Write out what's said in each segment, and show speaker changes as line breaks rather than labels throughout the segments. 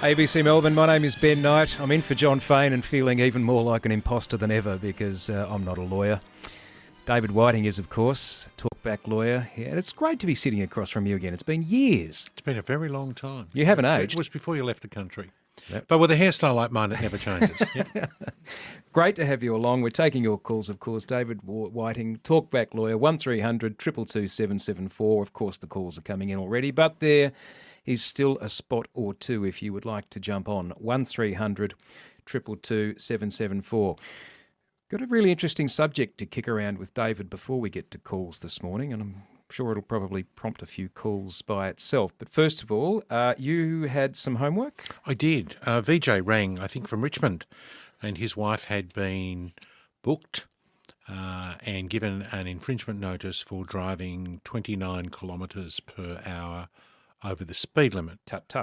ABC Melbourne, my name is Ben Knight. I'm in for Jon Faine and feeling even more like an imposter than ever because I'm not a lawyer. David Whiting is, of course, talkback lawyer. Yeah, and it's great to be sitting across from you again. It's been years.
It's been a very long time.
You haven't aged.
It was before you left the country. But with a hairstyle like mine, it never changes. Yep.
Great to have you along. We're taking your calls, of course. David Whiting, talkback lawyer, 1300 222 774. Of course, the calls are coming in already, but there is still a spot or two if you would like to jump on. 1300 222 774. Got a really interesting subject to kick around with David before we get to calls this morning, and I'm sure it'll probably prompt a few calls by itself. But first of all, you had some homework?
I did. VJ rang, I think, from Richmond, and his wife had been booked and given an infringement notice for driving 29 kilometres per hour over the speed limit.
Tut.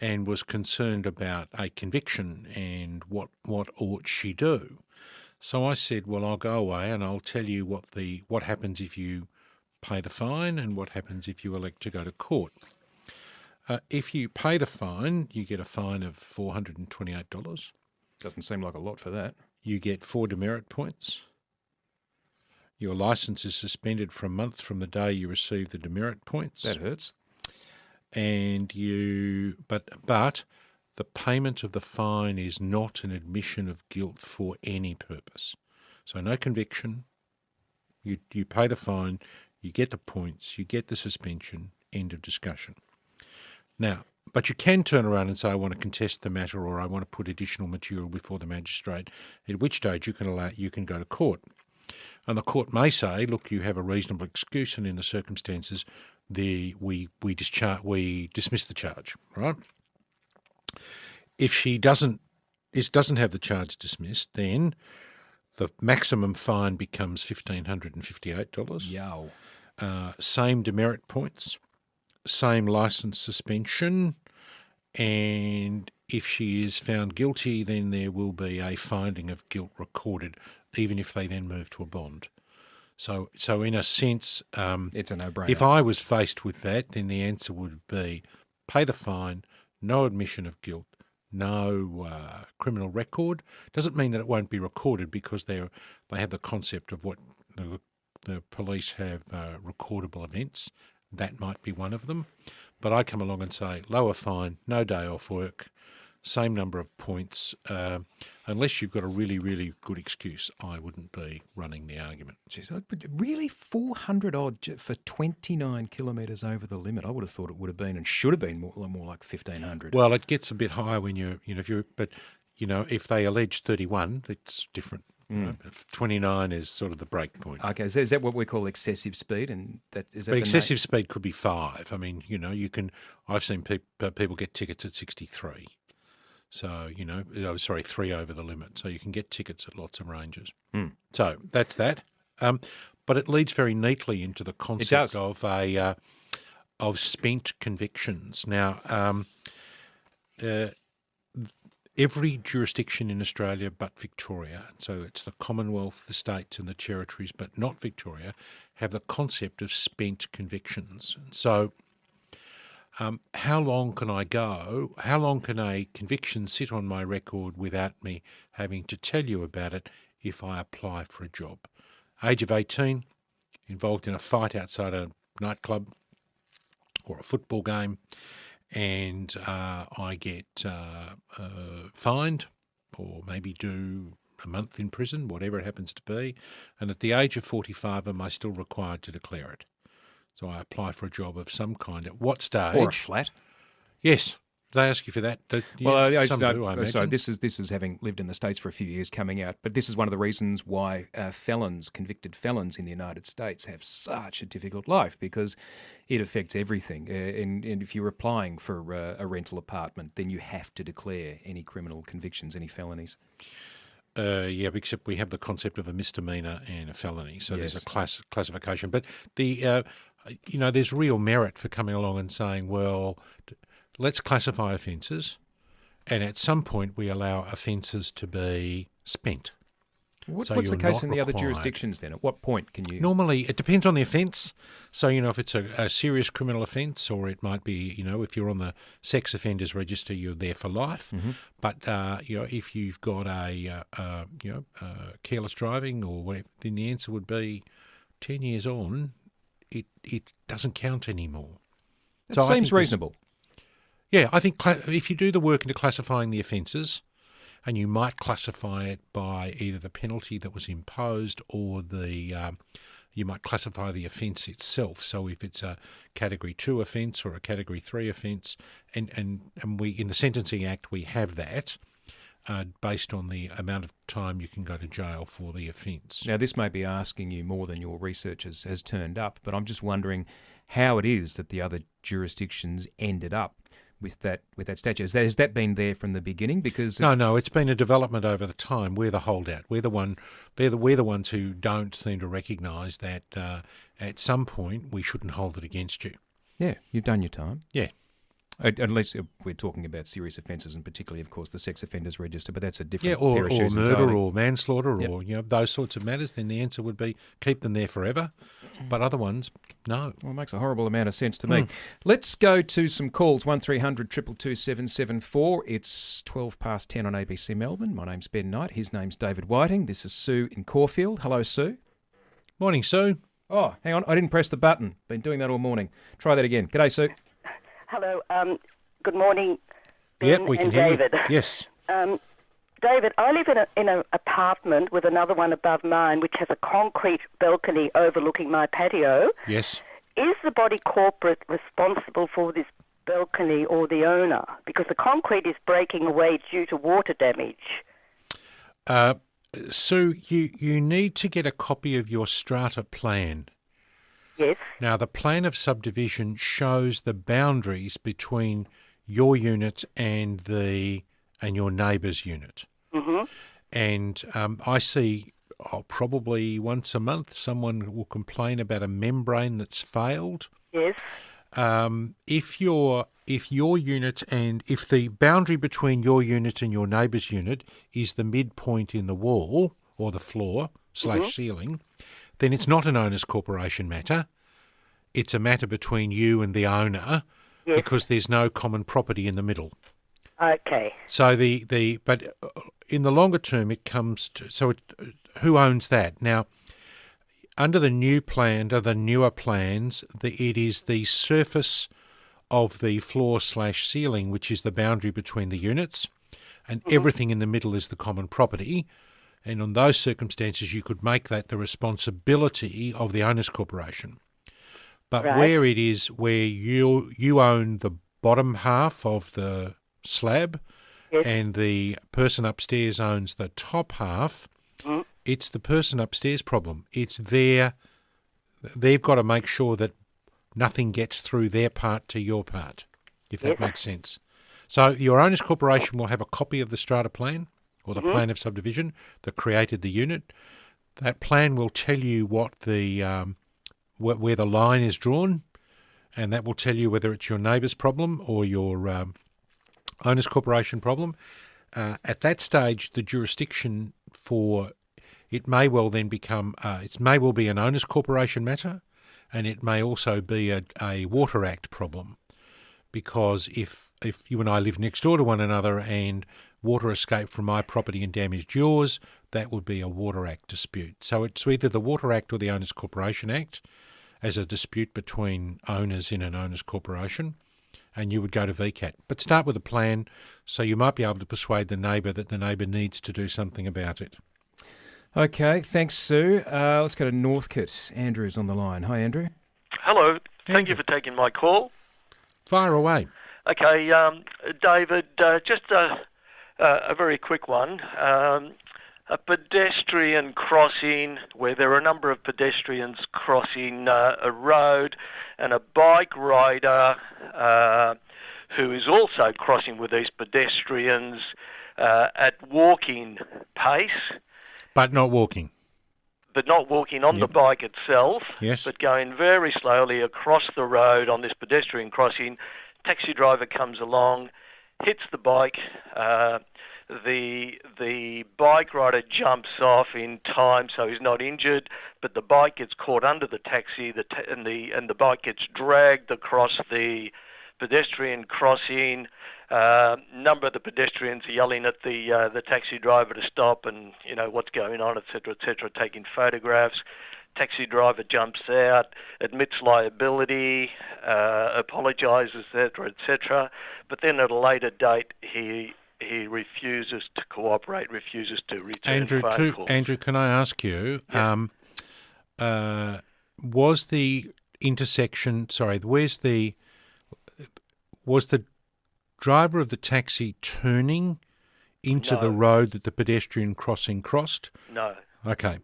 And was concerned about a conviction and what ought she do. So I said, well, I'll go away and I'll tell you what happens if you pay the fine and what happens if you elect to go to court. If you pay the fine, you get a fine of $428.
Doesn't seem like a lot for that.
You get 4 demerit points. Your licence is suspended for a month from the day you receive the demerit points.
That hurts.
And but the payment of the fine is not an admission of guilt for any purpose. So no conviction. You pay the fine, you get the points, you get the suspension, end of discussion. Now, but you can turn around and say, I want to contest the matter or I want to put additional material before the magistrate, at which stage you can go to court. And the court may say, look, you have a reasonable excuse and in the circumstances we dismiss the charge, right? If she doesn't have the charge dismissed, then the maximum fine becomes $1,558.
Yow.
Same demerit points, same licence suspension, and if she is found guilty, then there will be a finding of guilt recorded, even if they then move to a bond. So in a sense,
it's a no-brainer.
If I was faced with that, then the answer would be pay the fine, no admission of guilt, no criminal record. Doesn't mean that it won't be recorded because they have the concept of what the police have recordable events. That might be one of them. But I come along and say, lower fine, no day off work, same number of points. Unless you've got a really, really good excuse, I wouldn't be running the argument.
Jeez, really 400 odd for 29 kilometres over the limit? I would have thought it would have been and should have been more like 1,500.
Well, it gets a bit higher when if they allege 31, it's different. If 29 is sort of the break point.
Okay, so is that what we call excessive speed? And
excessive speed could be 5. I mean, I've seen people get tickets at 63. So, 3 over the limit. So you can get tickets at lots of ranges. So that's that. But it leads very neatly into the concept of spent convictions. Now, every jurisdiction in Australia but Victoria, so it's the Commonwealth, the states and the territories, but not Victoria, have the concept of spent convictions. So how long can I go? How long can a conviction sit on my record without me having to tell you about it if I apply for a job? Age of 18, involved in a fight outside a nightclub or a football game, and I get fined or maybe do a month in prison, whatever it happens to be, and at the age of 45 am I still required to declare it? So I apply for a job of some kind. At what stage?
Or a flat?
Yes. They ask you for that.
So this is having lived in the States for a few years coming out, but this is one of the reasons why convicted felons in the United States have such a difficult life because it affects everything. And if you're applying for a rental apartment, then you have to declare any criminal convictions, any felonies.
Except we have the concept of a misdemeanor and a felony, so yes. There's a classification. But there's real merit for coming along and saying, well, let's classify offences, and at some point we allow offences to be spent.
What's
So
the
you're
case
not
in the other
required.
jurisdictions then? At what point can you...
Normally, it depends on the offence. So, if it's a serious criminal offence, or it might be, if you're on the sex offenders register, you're there for life.
Mm-hmm.
But, if you've got careless driving or whatever, then the answer would be 10 years on, it doesn't count anymore.
It seems reasonable.
Yeah, I think if you do the work into classifying the offences, and you might classify it by either the penalty that was imposed or you might classify the offence itself. So if it's a Category 2 offence or a Category 3 offence, and we in the Sentencing Act we have that based on the amount of time you can go to jail for the offence.
Now, this may be asking you more than your research has turned up, but I'm just wondering how it is that the other jurisdictions ended up with that statute. Has that been there from the beginning? Because
No, it's been a development over the time. We're the holdout. We're the ones who don't seem to recognise that at some point we shouldn't hold it against you.
Yeah, you've done your time.
Yeah.
Unless we're talking about serious offences, and particularly, of course, the sex offenders register, but that's a different
or
pair of shoes
murder
entirely.
or manslaughter
Yep.
or those sorts of matters. Then the answer would be keep them there forever. But other ones, no.
Well, it makes a horrible amount of sense to me. Let's go to some calls. 1300 222 774. It's 10 on ABC Melbourne. My name's Ben Knight. His name's David Whiting. This is Sue in Caulfield. Hello, Sue.
Morning, Sue.
Oh, hang on. I didn't press the button. Been doing that all morning. Try that again. G'day, Sue.
Hello. Good morning, Ben
Yep, we can
and
hear
David.
you. Yes.
David, I live in an apartment with another one above mine, which has a concrete balcony overlooking my patio.
Yes.
Is the body corporate responsible for this balcony or the owner? Because the concrete is breaking away due to water damage.
Sue, you need to get a copy of your strata plan.
Yes.
Now, the plan of subdivision shows the boundaries between your unit and your neighbour's unit.
Mm-hmm.
And I see probably once a month someone will complain about a membrane that's failed.
Yes.
If your unit and if the boundary between your unit and your neighbour's unit is the midpoint in the wall or the floor / ceiling, then it's not an owner's corporation matter. It's a matter between you and the owner because there's no common property in the middle.
Okay.
So but in the longer term it comes to who owns that now? Under the newer plans, it is the surface of the floor / ceiling, which is the boundary between the units, and everything in the middle is the common property. And on those circumstances, you could make that the responsibility of the owner's corporation. But where it is where you own the bottom half of the slab and the person upstairs owns the top half, it's the person upstairs problem. It's they've got to make sure that nothing gets through their part to your part, if that makes sense. So your owner's corporation will have a copy of the strata plan or the plan of subdivision that created the unit. That plan will tell you what the where the line is drawn, and that will tell you whether it's your neighbour's problem or your owner's corporation problem. At that stage, the jurisdiction for it may well then become it may well be an owner's corporation matter, and it may also be a Water Act problem, because if you and I live next door to one another and water escaped from my property and damaged yours, that would be a Water Act dispute. So it's either the Water Act or the Owners Corporation Act as a dispute between owners in an owner's corporation, and you would go to VCAT. But start with a plan, so you might be able to persuade the neighbour that the neighbour needs to do something about it.
Okay, thanks, Sue. Let's go to Northcote. Andrew's on the line. Hi, Andrew.
Hello. Thank you for taking my call.
Fire away.
Okay, David, just a very quick one. A pedestrian crossing where there are a number of pedestrians crossing a road, and a bike rider who is also crossing with these pedestrians at walking pace.
But not walking.
But not walking on the bike itself,
Yes.
but going very slowly across the road on this pedestrian crossing. Taxi driver comes along, hits the bike. the bike rider jumps off in time, so he's not injured, but the bike gets caught under the taxi, and the bike gets dragged across the pedestrian crossing. Number of the pedestrians are yelling at the taxi driver to stop, and what's going on, etc., taking photographs. Taxi driver jumps out, admits liability, apologises, etc. But then at a later date, he refuses to cooperate, refuses to return phone calls.
Andrew, can I ask you, was the intersection? Sorry, was the driver of the taxi turning into the road that the pedestrian crossing crossed?
No.
Okay.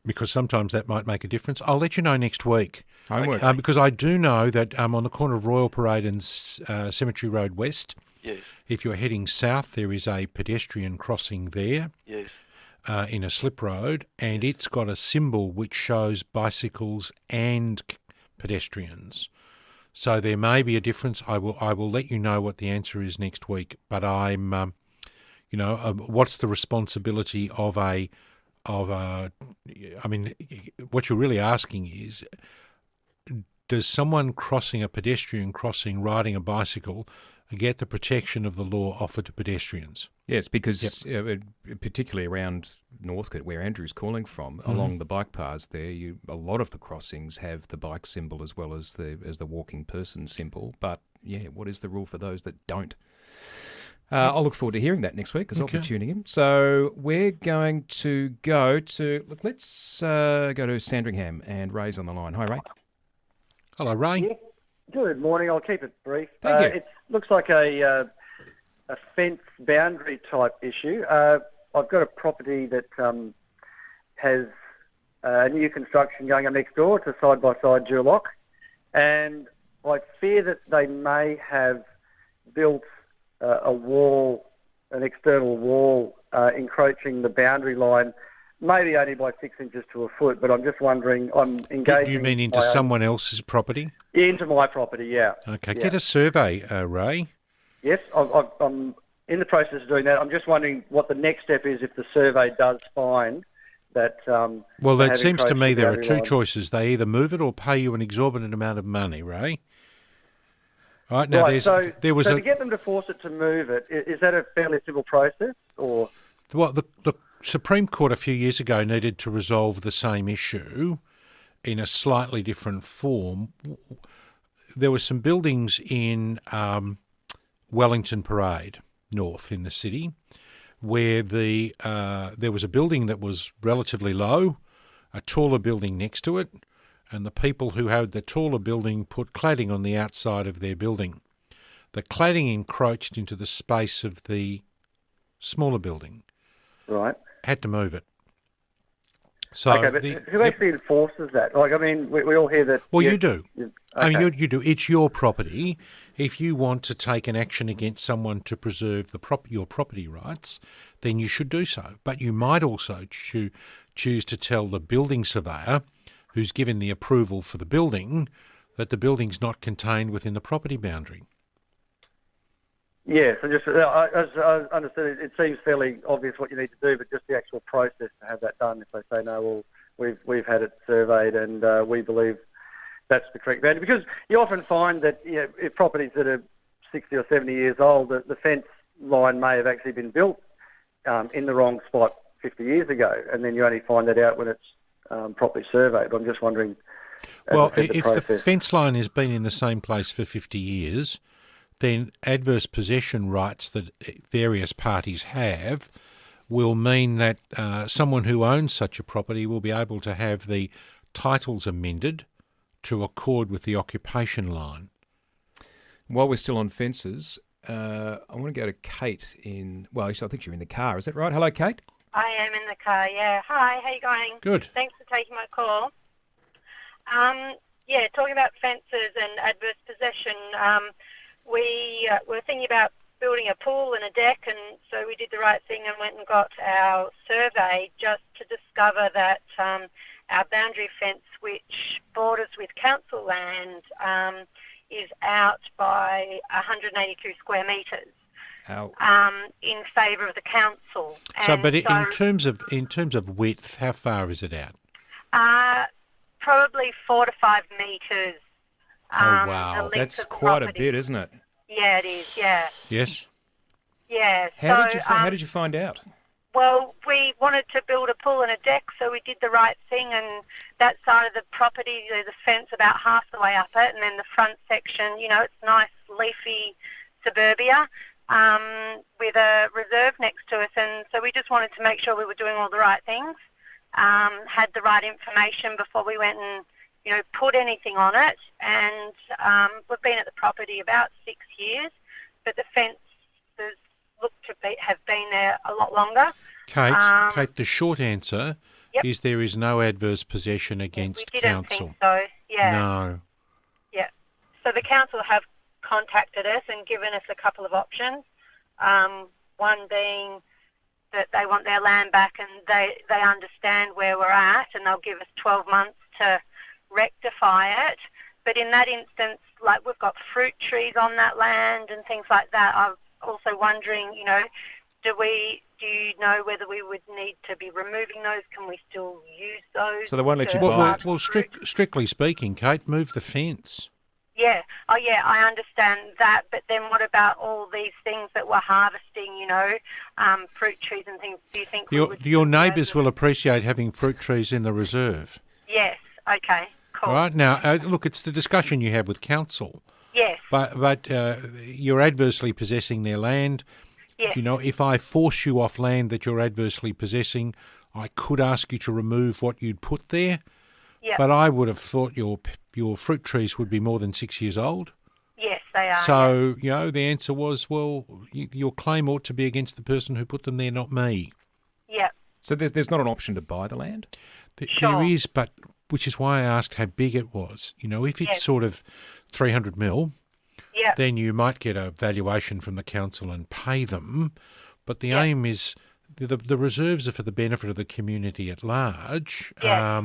Because sometimes that might make a difference. I'll let you know next week.
Homework.
Because I do know that on the corner of Royal Parade and Cemetery Road West,
yes,
if you're heading south, there is a pedestrian crossing there.
Yes.
In a slip road, and it's got a symbol which shows bicycles and pedestrians. So there may be a difference. I will let you know what the answer is next week. But I'm, what's the responsibility of a? I mean, what you're really asking is, does someone crossing a pedestrian crossing riding a bicycle get the protection of the law offered to pedestrians?
Yes, because particularly around Northcote, where Andrew's calling from, along the bike paths there, a lot of the crossings have the bike symbol as well as the walking person symbol. But what is the rule for those that don't? I'll look forward to hearing that next week because I'll be tuning in. So we're going to go to let's go to Sandringham, and Ray's on the line. Hi, Ray.
Hello, Ray.
Yeah. Good morning. I'll keep it brief.
Thank you.
It looks like a fence boundary type issue. I've got a property that has new construction going on next door. It's a side-by-side dual lock, and I fear that they may have built a wall, an external wall, encroaching the boundary line, maybe only by 6 inches to a foot. But I'm just wondering, I'm engaging...
Do you mean into someone else's property?
Into my property, yeah.
Okay, get a survey, Ray.
Yes, I'm in the process of doing that. I'm just wondering what the next step is if the survey does find that...
well, it seems to me there are two choices. They either move it or pay you an exorbitant amount of money, Ray. All right, now
so to get them to force it to move it, is that a fairly simple process? Or
well, the Supreme Court a few years ago needed to resolve the same issue in a slightly different form. There were some buildings in Wellington Parade, north in the city, where there was a building that was relatively low, a taller building next to it, and the people who had the taller building put cladding on the outside of their building. The cladding encroached into the space of the smaller building.
Right.
Had to move it. So
okay, but who actually enforces that? Like, I mean, we all hear that...
Well, you do.
Okay.
I mean, you do. It's your property. If you want to take an action against someone to preserve your property rights, then you should do so. But you might also choose to tell the building surveyor, who's given the approval for the building, that the building's not contained within the property boundary.
Yes, I understood it seems fairly obvious what you need to do, but just the actual process to have that done. If they say, no, well, we've had it surveyed and we believe that's the correct boundary. Because you often find that if properties that are 60 or 70 years old, the fence line may have actually been built in the wrong spot 50 years ago, and then you only find that out when it's properly surveyed. But I'm just wondering...
Well, if the fence line has been in the same place for 50 years... then adverse possession rights that various parties have will mean that someone who owns such a property will be able to have the titles amended to accord with the occupation line.
While we're still on fences, I want to go to Kate in... Well, actually, I think you're in the car. Is that right? Hello, Kate?
I am in the car, yeah. Hi, how you going?
Good.
Thanks for taking my call. Talking about fences and adverse possession... we were thinking about building a pool and a deck, and so we did the right thing and went and got our survey just to discover that our boundary fence, which borders with council land, is out by 182 square metres.
How?
in favour of the council.
So,
And
but in terms of width, how far is it out?
probably 4 to 5 metres.
wow.
the length
That's
of the
quite a
property.
bit, isn't it?
Yeah, it is. Yeah,
Yes.
yeah.
How
So,
did you find out?
well, we wanted to build a pool and a deck, so we did the right thing. And that side of the property, there's a fence about half the way up it, and then the front section, it's nice, leafy suburbia with a reserve next to us. And so we just wanted to make sure we were doing all the right things, had the right information before we went and, put anything on it. And we've been at the property about 6 years, but the fences look to have been there a lot longer.
Kate, the short answer
Yep.
is there is no adverse possession against
we didn't
council.
think so. Yeah.
No.
Yeah. So the council have contacted us and given us a couple of options. One being that they want their land back and they understand where we're at, and they'll give us 12 months to rectify it. But in that instance, like, we've got fruit trees on that land and things like that. I'm also wondering, do you know whether we would need to be removing those? Can we still use those?
So they won't let you
to
buy
plant
it?
Well,
fruit?
strictly speaking, Kate, move the fence.
Yeah. Oh, yeah, I understand that. But then what about all these things that we're harvesting, fruit trees and things? Do you think
Your neighbours will appreciate having fruit trees in the reserve.
Yes. Okay. Cool.
Right. Now, look, it's the discussion you have with council.
Yes.
But you're adversely possessing their land.
Yes.
If I force you off land that you're adversely possessing, I could ask you to remove what you'd put there.
Yeah.
But I would have thought your fruit trees would be more than 6 years old.
Yes, they are.
So, the answer was, well, your claim ought to be against the person who put them there, not me.
Yeah.
So there's not an option to buy the land?
Sure.
There is, but which is why I asked how big it was. If it's
Yes.
sort of 300 mil,
Yeah.
then you might get a valuation from the council and pay them. But the
Yeah.
aim is the reserves are for the benefit of the community at large.
Yeah.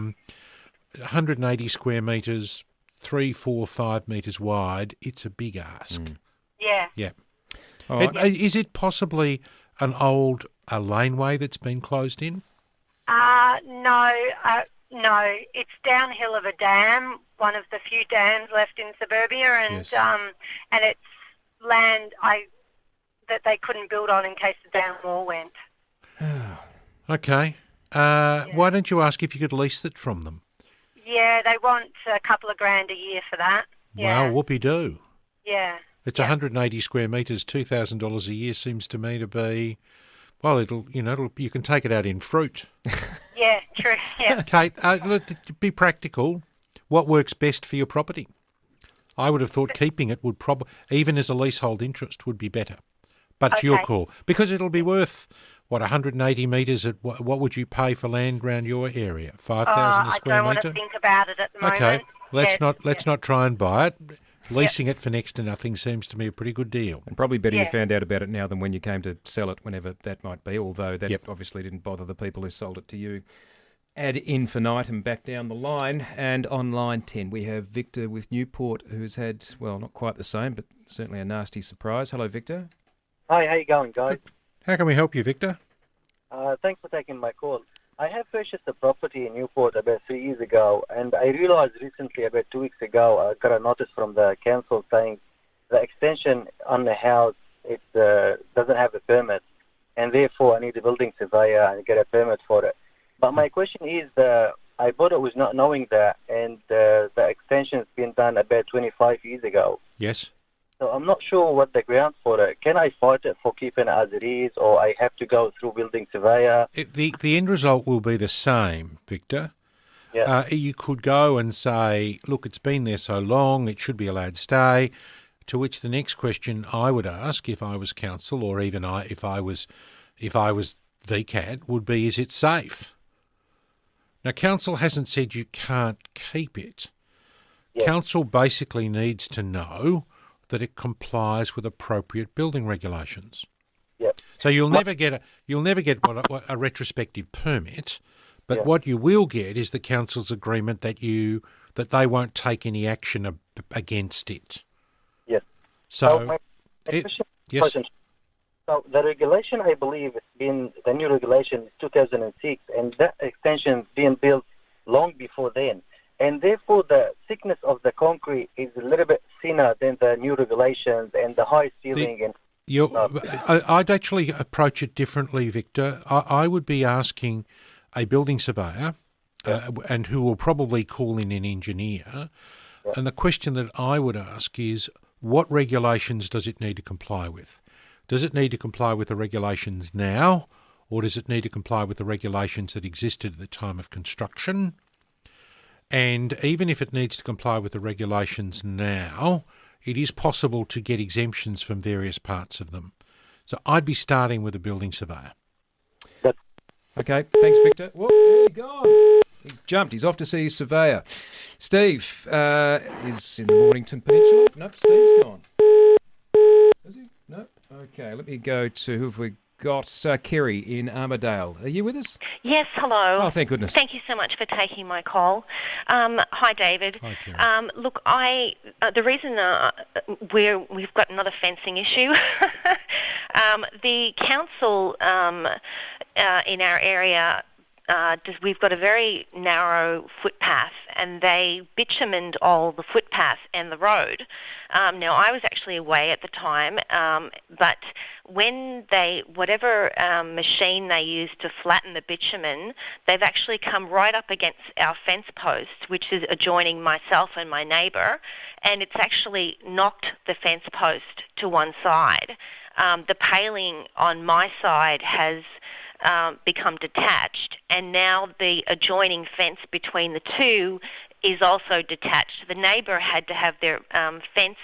180 square metres, 3, 4, 5 metres wide. It's a big ask.
Yeah.
Yeah.
All right.
Is it possibly a laneway that's been closed in?
No, it's downhill of a dam, one of the few dams left in suburbia, and
Yes.
and it's land that they couldn't build on in case the dam wall went.
Okay. Why don't you ask if you could lease it from them?
Yeah, they want a couple of grand a year for that. Yeah.
Wow, whoopee-doo.
Yeah.
It's 180 square metres, $2,000 a year seems to me to be, well, you can take it out in fruit.
Yeah, true. Yeah.
Kate, look, to be practical, what works best for your property? I would have thought keeping it would even as a leasehold interest, would be better. But it's your
Okay.
call. Because it'll be worth, 180 metres, what would you pay for land around your area? 5,000 a
I
square
don't want
metre?
to think about it at the moment.
Okay, let's
Yes,
not try and buy it. Leasing it for next to nothing seems to me a pretty good deal.
And probably better you
Yeah.
found out about it now than when you came to sell it, whenever that might be, although that
Yep.
obviously didn't bother the people who sold it to you. Ad infinitum back down the line. And on line 10, we have Victor with Newport, who's had, well, not quite the same, but certainly a nasty surprise. Hello, Victor.
Hi, how you going, guys?
How can we help you, Victor?
Thanks for taking my call. I have purchased a property in Newport about 3 years ago, and I realised recently, about 2 weeks ago, I got a notice from the council saying the extension on the house doesn't have a permit, and therefore I need a building surveyor and get a permit for it. But my question is, I bought it with not knowing that, and the extension's been done about 25 years ago.
Yes.
So I'm not sure what the grounds for it. Can I fight it for keeping it as it is, or I have to go through building surveyor?
The end result will be the same, Victor.
Yeah.
You could go and say, look, it's been there so long, it should be allowed to stay. To which the next question I would ask, if I was council, or even if I was VCAT, would be, is it safe? Now, council hasn't said you can't keep it.
Yeah.
Council basically needs to know that it complies with appropriate building regulations.
Yep.
So you'll never get what a retrospective permit, but
Yeah.
what you will get is the council's agreement that they won't take any action against it.
Yes.
So
my
it-
question,
yes.
So the regulation, I believe, the new regulation is 2006, and that extension being built long before then. And therefore, the thickness of the concrete is a little bit thinner than the new regulations and the high ceiling.
I'd actually approach it differently, Victor. I would be asking a building surveyor, and who will probably call in an engineer, and the question that I would ask is, what regulations does it need to comply with? Does it need to comply with the regulations now, or does it need to comply with the regulations that existed at the time of construction? And even if it needs to comply with the regulations now, it is possible to get exemptions from various parts of them. So I'd be starting with a building surveyor.
Okay, thanks, Victor. Whoa, there you go. He's jumped. He's off to see his surveyor. Steve is in the Mornington Peninsula. Nope, Steve's gone. Is he? Nope. Okay, let me go to who have we got? Kerry in Armidale. Are you with us?
Yes, hello.
Oh, thank goodness.
Thank you so much for taking my call. Hi, David.
Hi, Kerry.
Look, the reason we've got another fencing issue. The council in our area, we've got a very narrow footpath, and they bitumened all the footpath and the road. Now, I was actually away at the time, but when whatever machine they used to flatten the bitumen, they've actually come right up against our fence post, which is adjoining myself and my neighbour, and it's actually knocked the fence post to one side. The paling on my side has become detached, and now the adjoining fence between the two is also detached. The neighbour had to have their fence,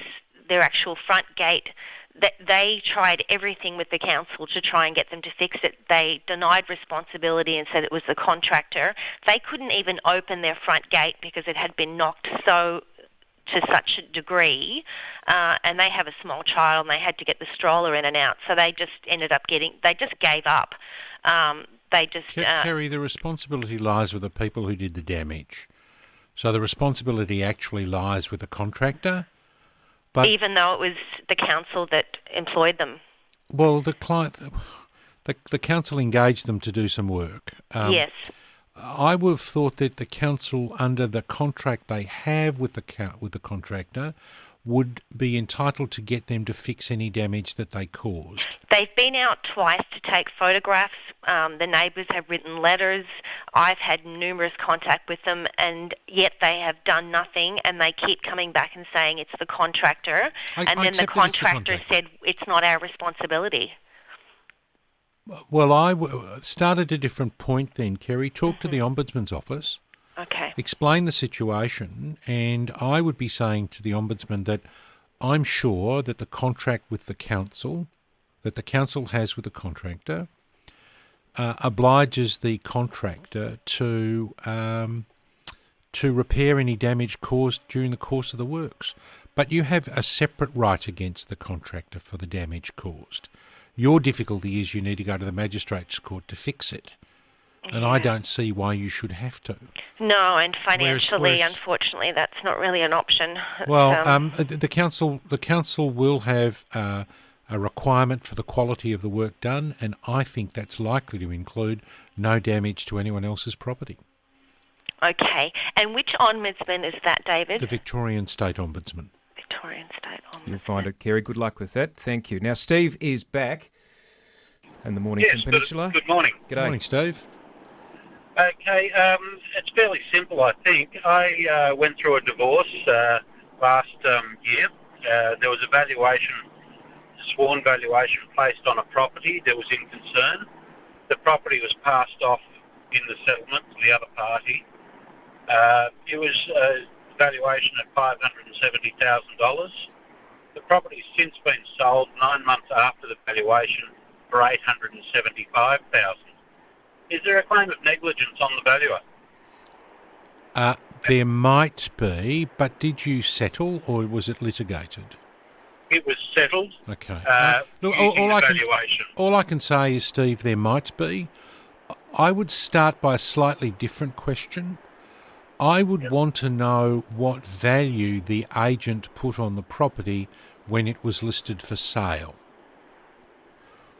their actual front gate. They tried everything with the council to try and get them to fix it. They denied responsibility and said it was the contractor. They couldn't even open their front gate because it had been knocked to such a degree, and they have a small child, and they had to get the stroller in and out. So they just they just gave up.
Kerry, the responsibility lies with the people who did the damage. So the responsibility actually lies with the contractor. But
even though it was the council that employed them.
Well, the council engaged them to do some work.
Yes.
I would have thought that the council, under the contract they have with the contractor, would be entitled to get them to fix any damage that they caused.
They've been out twice to take photographs. The neighbours have written letters. I've had numerous contact with them, and yet they have done nothing, and they keep coming back and saying it's the contractor. Then the contractor said it's not our responsibility.
Well, I started a different point then, Kerry. Talk to the Ombudsman's office.
Okay.
Explain the situation, and I would be saying to the Ombudsman that I'm sure that the contract with the council, that the council has with the contractor, obliges the contractor to repair any damage caused during the course of the works. But you have a separate right against the contractor for the damage caused. Your difficulty is you need to go to the magistrate's court to fix it. And I don't see why you should have to.
No, and financially, unfortunately, that's not really an option.
Well, the council will have a requirement for the quality of the work done, and I think that's likely to include no damage to anyone else's property.
Okay, and which ombudsman is that, David?
The Victorian State Ombudsman.
Victorian State Ombudsman.
You'll find it, Kerry. Good luck with that. Thank you. Now, Steve is back in the Mornington Peninsula.
Good morning.
G'day.
Good morning, Steve.
Okay, it's fairly simple, I think. I went through a divorce last year. There was a sworn valuation placed on a property that was in concern. The property was passed off in the settlement to the other party. It was a valuation at $570,000. The property has since been sold 9 months after the valuation for $875,000. Is there a claim of negligence on the valuer?
There might be, but did you settle or was it litigated?
It was settled.
Okay.
Look,
all I can say is, Steve, there might be. I would start by a slightly different question. I would want to know what value the agent put on the property when it was listed for sale.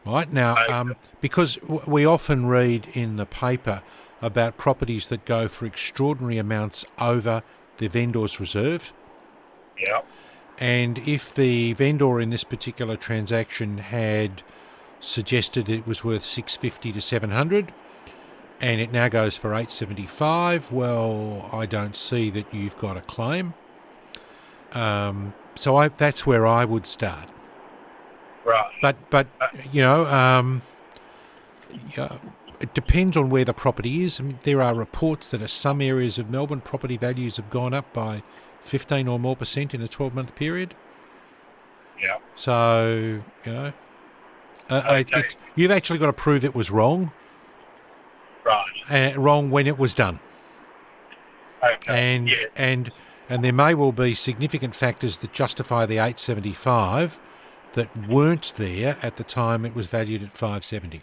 Right now, because we often read in the paper about properties that go for extraordinary amounts over the vendor's reserve.
Yeah.
And if the vendor in this particular transaction had suggested it was worth 650 to 700, and it now goes for 875, well, I don't see that you've got a claim. So that's where I would start.
Right.
But you know, it depends on where the property is. I mean, there are reports that some areas of Melbourne property values have gone up by 15 or more % in a 12-month period.
Yeah.
So, you know,
Okay.
you've actually got to prove it was wrong.
Right.
Wrong when it was done.
Okay.
And there may well be significant factors that justify the 875 that weren't there at the time it was valued at 570.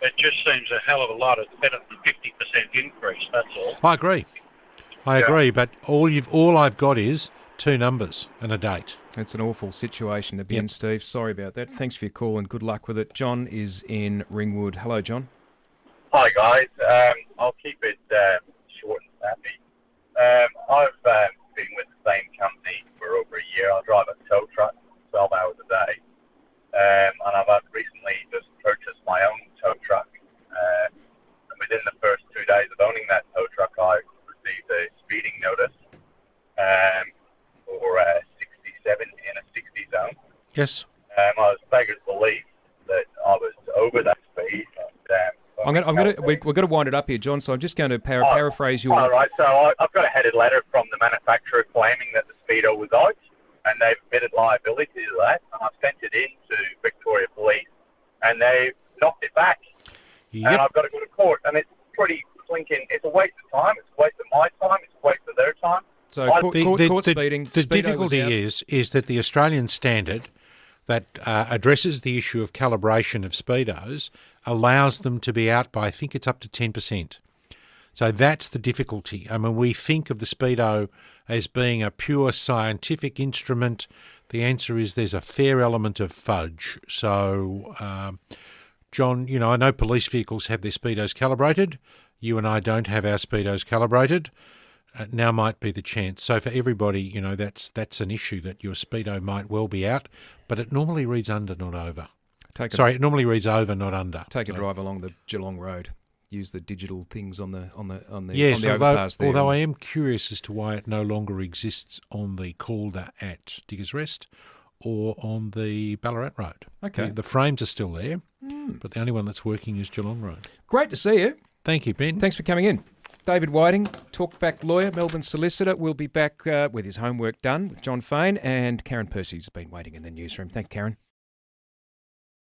It just seems a hell of a lot. It's better than 50% increase, that's all.
I agree. I agree, but all I've got is two numbers and a date.
It's an awful situation to be in, Steve. Sorry about that. Thanks for your call and good luck with it. John is in Ringwood. Hello, John.
Hi, guys. I'll keep it short and snappy. I've been with the same company for over a year. I drive a tow truck 12 hours a day. And I've recently just purchased my own tow truck. And within the first 2 days of owning that tow truck, I received a speeding notice for 67 in a 60 zone.
Yes.
I was beggar's belief that I was over that speed.
We've got to wind it up here, John. So I'm just going to paraphrase your.
All right. So I've got a headed letter from the manufacturer claiming that the speedo was out, and they've admitted liability to that. And I've sent it in to Victoria Police, and they knocked it back.
Yep.
And I've got to go to court, and it's pretty blinking. It's a waste of time. It's a waste of my time. It's a waste of their time.
So court speeding.
The difficulty is that the Australian standard that addresses the issue of calibration of speedos allows them to be out by, I think it's up to 10%. So that's the difficulty. I mean, we think of the speedo as being a pure scientific instrument. The answer is there's a fair element of fudge. So, John, you know, I know police vehicles have their speedos calibrated. You and I don't have our speedos calibrated. Now might be the chance. So for everybody, you know, that's an issue that your speedo might well be out, but it normally reads under, not over. It normally reads over, not under.
Take a drive along the Geelong Road. Use the digital things on the
yes,
overpass there.
Although I am curious as to why it no longer exists on the Calder at Diggers Rest or on the Ballarat Road.
Okay.
The frames are still there, but the only one that's working is Geelong Road.
Great to see you.
Thank you, Ben.
Thanks for coming in. David Whiting, talkback lawyer, Melbourne solicitor, will be back with his homework done with Jon Faine, and Karen Percy's been waiting in the newsroom. Thank you, Karen.